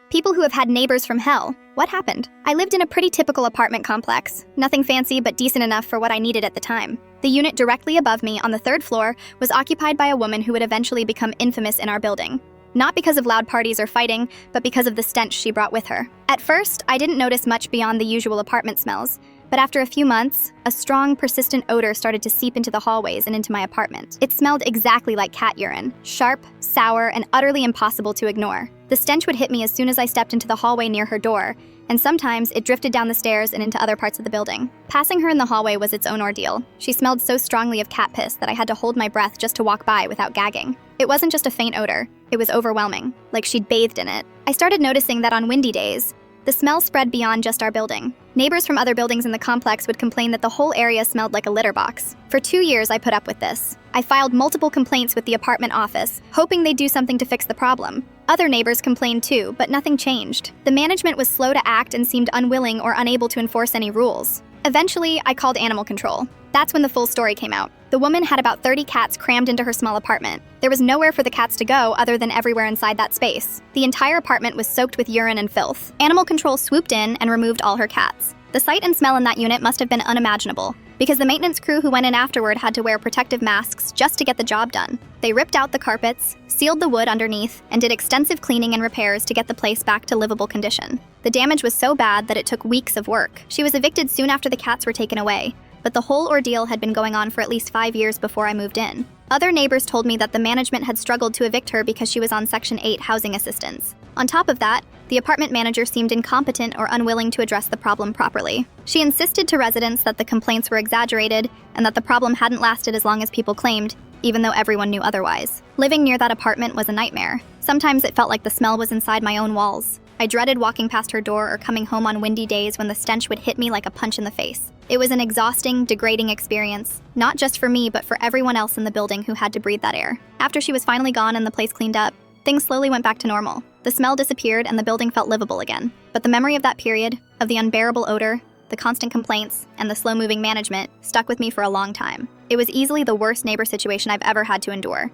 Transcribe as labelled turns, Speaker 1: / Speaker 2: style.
Speaker 1: People who have had neighbors from hell. What happened? I lived in a pretty typical apartment complex. Nothing fancy, but decent enough for what I needed at the time. The unit directly above me on the 3rd floor was occupied by a woman who would eventually become infamous in our building. Not because of loud parties or fighting, but because of the stench she brought with her. At first, I didn't notice much beyond the usual apartment smells, but after a few months, a strong, persistent odor started to seep into the hallways and into my apartment. It smelled exactly like cat urine, sharp, sour, and utterly impossible to ignore. The stench would hit me as soon as I stepped into the hallway near her door, and sometimes it drifted down the stairs and into other parts of the building. Passing her in the hallway was its own ordeal. She smelled so strongly of cat piss that I had to hold my breath just to walk by without gagging. It wasn't just a faint odor, it was overwhelming, like she'd bathed in it. I started noticing that on windy days, the smell spread beyond just our building. Neighbors from other buildings in the complex would complain that the whole area smelled like a litter box. For 2 years, I put up with this. I filed multiple complaints with the apartment office, hoping they'd do something to fix the problem. Other neighbors complained too, but nothing changed. The management was slow to act and seemed unwilling or unable to enforce any rules. Eventually, I called animal control. That's when the full story came out. The woman had about 30 cats crammed into her small apartment. There was nowhere for the cats to go other than everywhere inside that space. The entire apartment was soaked with urine and filth. Animal control swooped in and removed all her cats. The sight and smell in that unit must have been unimaginable, because the maintenance crew who went in afterward had to wear protective masks just to get the job done. They ripped out the carpets, sealed the wood underneath, and did extensive cleaning and repairs to get the place back to livable condition. The damage was so bad that it took weeks of work. She was evicted soon after the cats were taken away, but the whole ordeal had been going on for at least 5 years before I moved in. Other neighbors told me that the management had struggled to evict her because she was on Section 8 housing assistance. On top of that, the apartment manager seemed incompetent or unwilling to address the problem properly. She insisted to residents that the complaints were exaggerated and that the problem hadn't lasted as long as people claimed, even though everyone knew otherwise. Living near that apartment was a nightmare. Sometimes it felt like the smell was inside my own walls. I dreaded walking past her door or coming home on windy days when the stench would hit me like a punch in the face. It was an exhausting, degrading experience, not just for me, but for everyone else in the building who had to breathe that air. After she was finally gone and the place cleaned up, things slowly went back to normal. The smell disappeared and the building felt livable again. But the memory of that period, of the unbearable odor, the constant complaints, and the slow-moving management stuck with me for a long time. It was easily the worst neighbor situation I've ever had to endure.